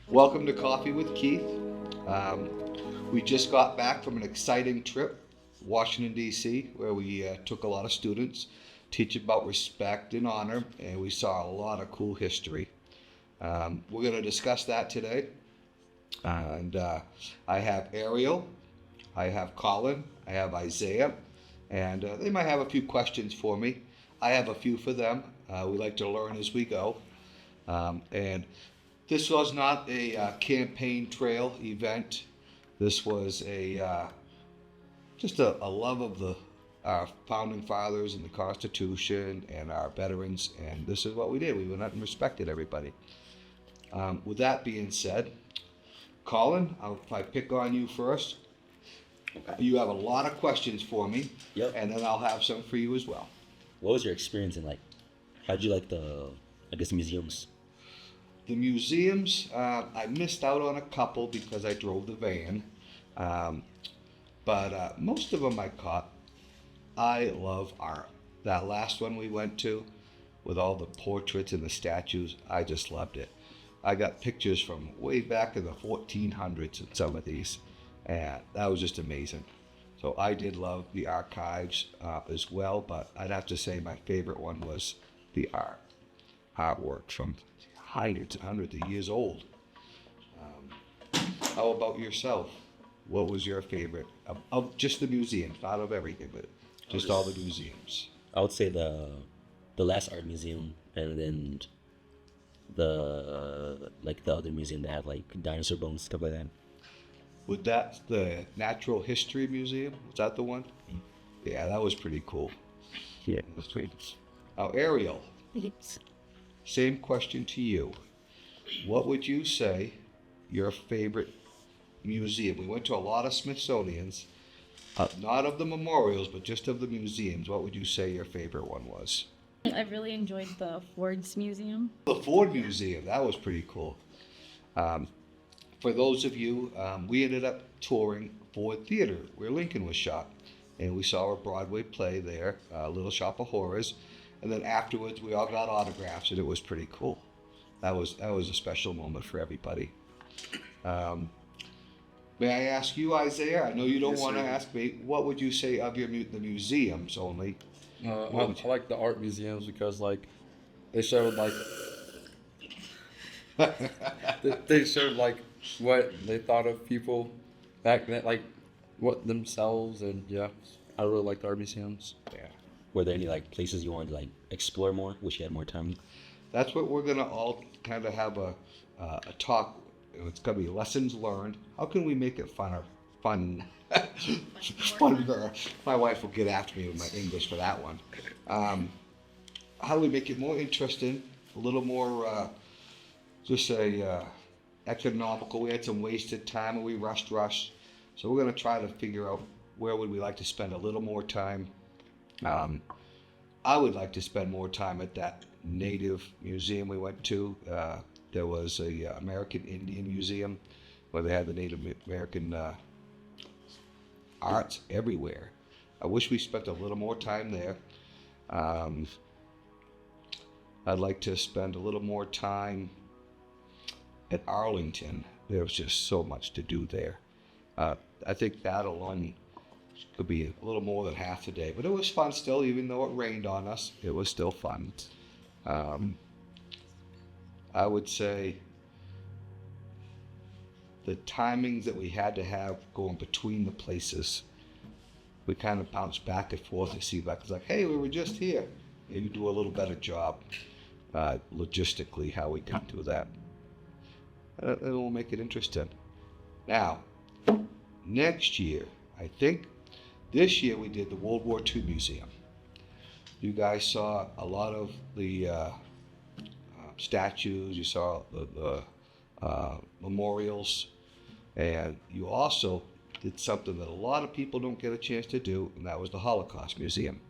Welcome to Coffee with Keith. Um, we just got back from an exciting trip, Washington, D.C., where we took a lot of students, teach about respect and honor, and we saw a lot of cool history. We're going to discuss that today. And I have Ariel, I have Colin, I have Isaiah, and they might have a few questions for me. I have a few for them. We like to learn as we go. And this was not a campaign trail event. This was just a love of our founding fathers and the Constitution and our veterans, and this is what we did. We went out and respected everybody. With that being said, Colin, I'll probably pick on you first. You have a lot of questions for me, Yep. and then I'll have some for you as well. What was your experience in like? How'd you like the museums? The museums, I missed out on a couple because I drove the van, um, but most of them I caught. I love art. That last one we went to, with all the portraits and the statues, I just loved it. I got pictures from way back in the 1400s in some of these, and that was just amazing. So I did love the archives as well, but I'd have to say my favorite one was the artwork from hundreds and hundreds of years old. How about yourself? What was your favorite of just the museums, not of everything, but just all the museums? I would say the last art museum, and then the other museum that had like dinosaur bones, stuff like that. Was that the Natural History Museum? Was that the one? Yeah, that was pretty cool. Yeah. Now, Ariel, same question to you. What would you say your favorite museum? We went to a lot of Smithsonian's, not of the memorials, but just of the museums. What would you say your favorite one was? I really enjoyed the Ford's Museum. The Ford Museum, that was pretty cool. For those of you, we ended up touring Ford Theater, where Lincoln was shot. And we saw a Broadway play there, Little Shop of Horrors. And then afterwards, we all got autographs, and it was pretty cool. That was a special moment for everybody. May I ask you, Isaiah? I know you don't Yes, want to sir. ask me. What would you say of the museums only? I like the art museums because like they showed like they showed like what they thought of people back then, like what themselves, and yeah, I really like the art museums. Yeah. Were there any like places you wanted to like explore more? Wish you had more time. That's what we're gonna all kind of have a talk. It's gonna be lessons learned. How can we make it funner? Fun, funner. My wife will get after me with my English for that one. How do we make it more interesting? A little more, just say, economical. We had some wasted time and we rushed. So we're gonna try to figure out where would we like to spend a little more time. I would like to spend more time at that native museum we went to. There was a American Indian Museum where they had the Native American arts everywhere. I wish we spent a little more time there. Um, I'd like to spend a little more time at Arlington. There was just so much to do there. I think that alone could be a little more than half the day, but it was fun still, even though it rained on us. It was still fun. I would say the timings that we had to have going between the places, we kind of bounced back and forth. It seemed like it's like, hey, we were just here. Maybe do a little better job logistically how we can do that. It will make it interesting. Now, next year, I think this year we did the World War II Museum. You guys saw a lot of the statues, you saw the memorials, and you also did something that a lot of people don't get a chance to do, and that was the Holocaust Museum,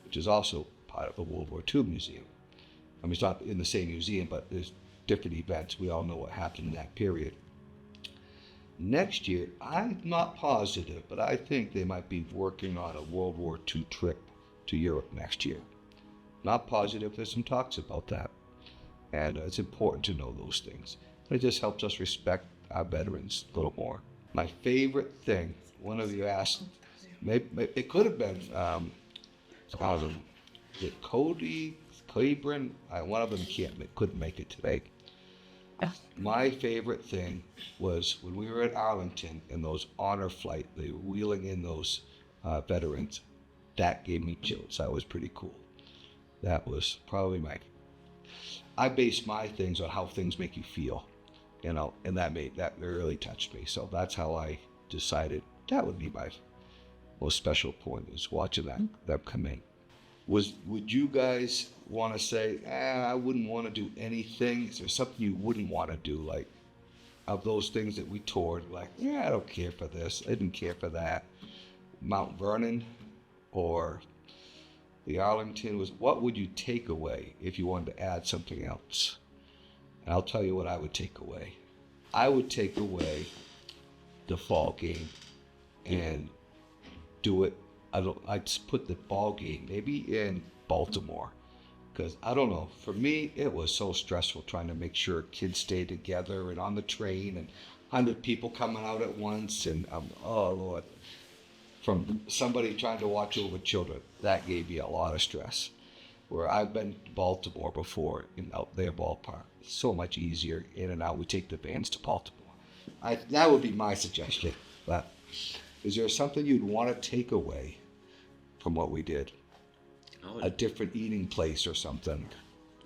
which is also part of the World War II Museum. I mean, it's not in the same museum, but there's different events. We all know what happened in that period. Next year, I'm not positive, but I think they might be working on a World War II trip to Europe next year. Not positive, there's some talks about that. And it's important to know those things. It just helps us respect our veterans a little more. My favorite thing, one of you asked, maybe it could have been, was it Cody, Cleveland? One of them couldn't make it today. My favorite thing was when we were at Arlington in those honor flight, they were wheeling in those veterans. That gave me chills. That was pretty cool. That was probably I base my things on how things make you feel, and that really touched me. So that's how I decided that would be my most special point, is watching them come in. Would you guys want to say, I wouldn't want to do anything? Is there something you wouldn't want to do, like, of those things that we toured, like, I don't care for this, I didn't care for that? Mount Vernon or the Arlington, what would you take away if you wanted to add something else? And I'll tell you what I would take away. I would take away the fall game and do it. I'd put the ball game maybe in Baltimore, because I don't know, for me it was so stressful trying to make sure kids stayed together and on the train, and 100 people coming out at once, and oh Lord, from somebody trying to watch over children, that gave me a lot of stress. Where I've been to Baltimore before, out their ballpark, it's so much easier in and out. We take the vans to Baltimore. That would be my suggestion. But is there something you'd want to take away from what we did? A different eating place or something?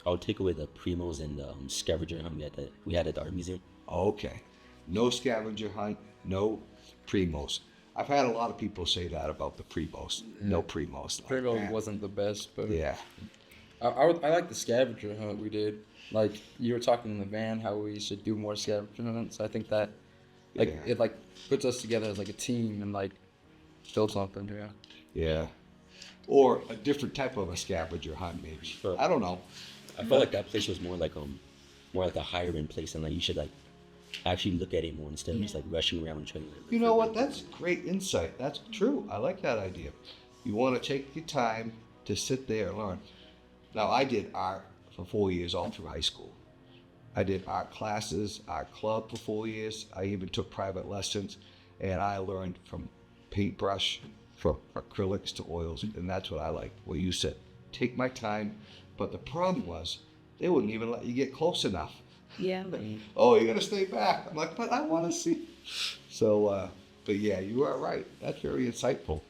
I would take away the primos and the scavenger hunt we had at the art museum. Okay. No scavenger hunt, no primos. I've had a lot of people say that about the primos. No primos. Primo wasn't the best, but yeah. I like the scavenger hunt we did. Like you were talking in the van, how we should do more scavenger hunts. I think that it puts us together as like a team and like build something. Yeah. Yeah. Or a different type of a scavenger hunt, maybe. Sure. I don't know. I felt like that place was more like a higher end place, and like you should like actually look at it more instead of just like rushing around and trying to. You know what? That's great insight. That's true. I like that idea. You want to take your time to sit there and learn. Now, I did art for 4 years all through high school. I did art classes, art club for 4 years. I even took private lessons, and I learned from paintbrush, from acrylics to oils, and that's what I like. What you said, take my time. But the problem was, they wouldn't even let you get close enough. Yeah. Oh, you gotta stay back. I'm like, but I want to see. So, but yeah, you are right. That's very insightful.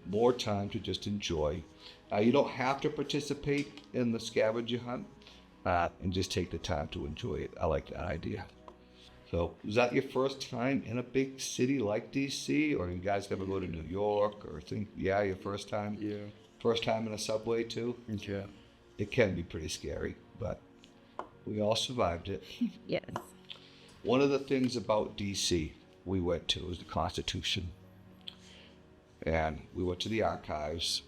More time to just enjoy. You don't have to participate in the scavenger hunt, and just take the time to enjoy it. I like that idea. So, was that your first time in a big city like DC, or you guys ever go to New York, or think? Yeah, your first time. Yeah. First time in a subway too. Yeah. It can be pretty scary, but we all survived it. Yes. One of the things about DC we went to was the Constitution. And we went to the archives.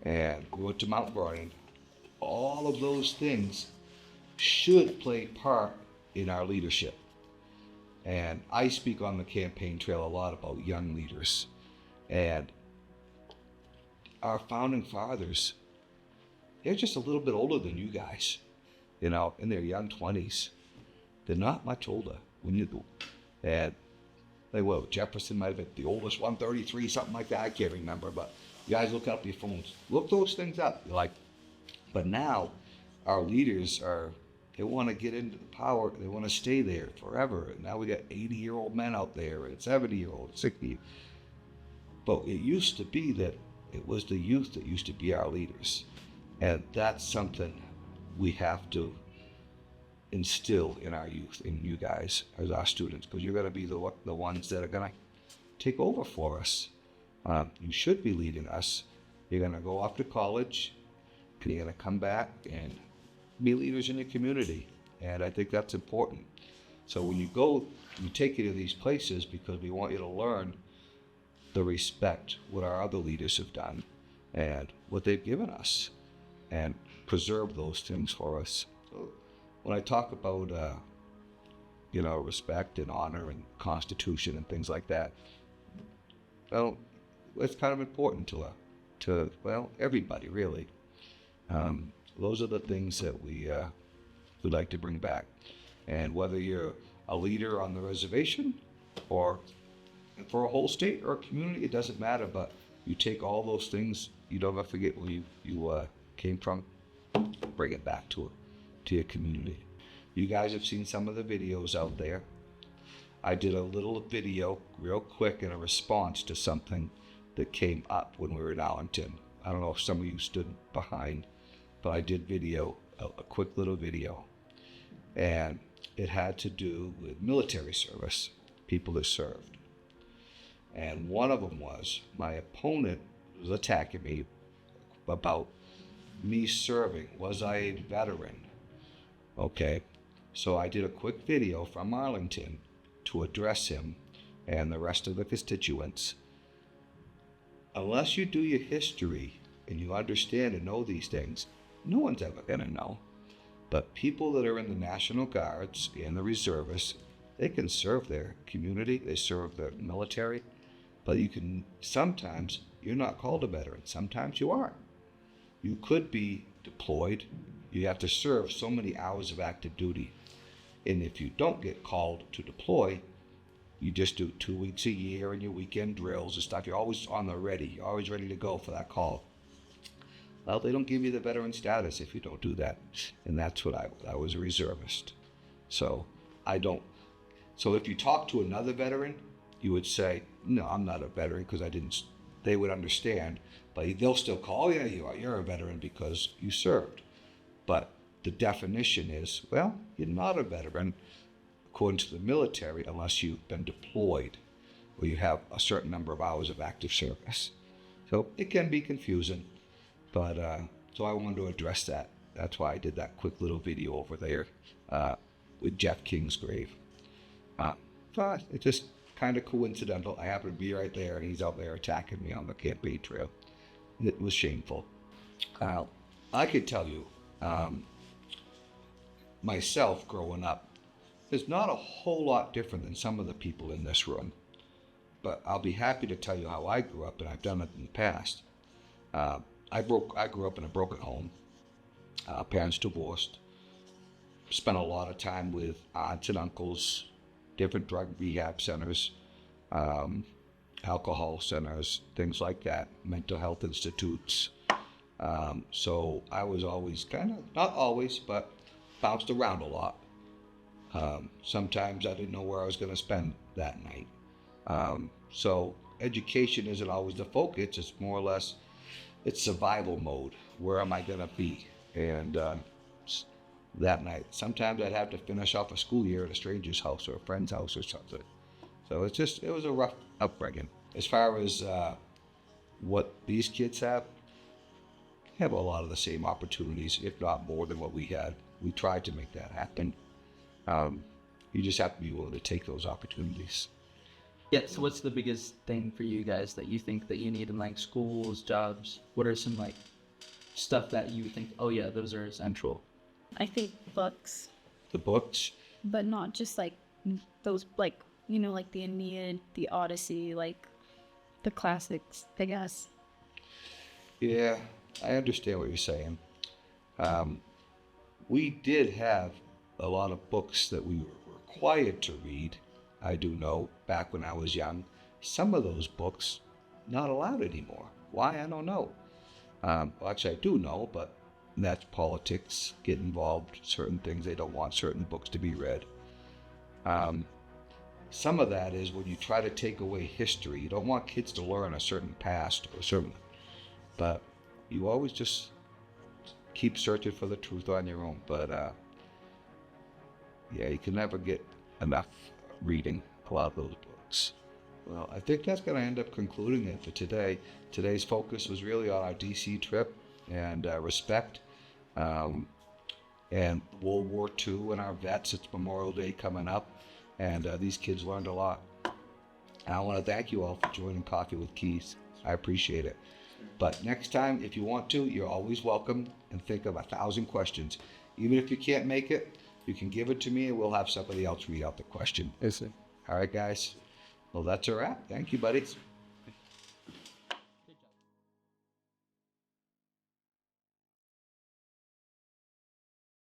And we went to Mount Vernon. All of those things should play part in our leadership. And I speak on the campaign trail a lot about young leaders. And our founding fathers, they're just a little bit older than you guys. In their young 20s. They're not much older when you do. And Jefferson might have been the oldest, 133, something like that. I can't remember, but you guys look up your phones. Look those things up. But now our leaders they want to get into the power. They want to stay there forever. And now we got 80-year-old men out there and 70-year-old, 60. But it used to be that it was the youth that used to be our leaders. And that's something we have to instill in our youth, in you guys as our students, because you're going to be the ones that are going to take over for us. You should be leading us. You're going to go off to college, and you're going to come back and be leaders in your community, and I think that's important. So when you go, we take you to these places because we want you to learn the respect what our other leaders have done and what they've given us, and preserve those things for us. So when I talk about respect and honor and Constitution and things like that, well, it's kind of important to everybody really. Those are the things that we like to bring back. And whether you're a leader on the reservation or for a whole state or a community, it doesn't matter. But you take all those things, you don't ever forget where you came from, bring it back to your community. You guys have seen some of the videos out there. I did a little video real quick in a response to something that came up when we were in Arlington. I don't know if some of you stood behind, but I did a quick little video. And it had to do with military service, people that served. And one of them was my opponent was attacking me about me serving. Was I a veteran? Okay, so I did a quick video from Arlington to address him and the rest of the constituents. Unless you do your history and you understand and know these things, no one's ever gonna know. But people that are in the National Guards and the reservists, they can serve their community, they serve the military, but sometimes you're not called a veteran, sometimes you are. You could be deployed, you have to serve so many hours of active duty. And if you don't get called to deploy, you just do 2 weeks a year and your weekend drills and stuff. You're always on the ready. You're always ready to go for that call. Well, they don't give you the veteran status if you don't do that. And that's what I was a reservist. So if you talk to another veteran, you would say, no, I'm not a veteran because they would understand. But they'll still call you, you're a veteran because you served. But the definition is, well, you're not a veteran according to the military unless you've been deployed or you have a certain number of hours of active service. So it can be confusing, but so I wanted to address that. That's why I did that quick little video over there with Jeff Kingsgrave. So it's just kind of coincidental. I happen to be right there and he's out there attacking me on the campaign trail. It was shameful. I could tell you, myself growing up is not a whole lot different than some of the people in this room, but I'll be happy to tell you how I grew up, and I've done it in the past. I grew up in a broken home. Parents divorced. Spent a lot of time with aunts and uncles, different drug rehab centers, alcohol centers, things like that, mental health institutes. So I was always not always, but bounced around a lot. Sometimes I didn't know where I was going to spend that night. So education isn't always the focus. It's more or less, it's survival mode. Where am I going to be? And that night, sometimes I'd have to finish off a school year at a stranger's house or a friend's house or something. So it was a rough upbringing. As far as what these kids have a lot of the same opportunities, if not more than what we had. We tried to make that happen. You just have to be willing to take those opportunities. Yeah, so what's the biggest thing for you guys that you think that you need in like schools, jobs? What are some like stuff that you think, oh yeah, those are essential? I think books, The books, but not just like those, like, you know, like the Aeneid, the Odyssey, like the classics, I guess. yeah, I understand what you're saying. We did have a lot of books that we were required to read. I do know back when I was young, some of those books not allowed anymore. Why? I don't know. Well, actually, I do know, but that's politics. Get involved. Certain things, they don't want certain books to be read. Some of that is when you try to take away history. You don't want kids to learn a certain past or certain, but you always just keep searching for the truth on your own. But yeah, you can never get enough reading a lot of those books. Well, I think that's going to end up concluding it for today. Today's focus was really on our DC trip and respect and World War II and our vets. It's Memorial Day coming up, and these kids learned a lot. I want to thank you all for joining Coffee with Keys. I appreciate it. But next time, if you want to, you're always welcome, and think of 1,000 questions. Even if you can't make it, you can give it to me and we'll have somebody else read out the question. Yes, sir. All right, guys. Well, that's a wrap. Thank you, buddies.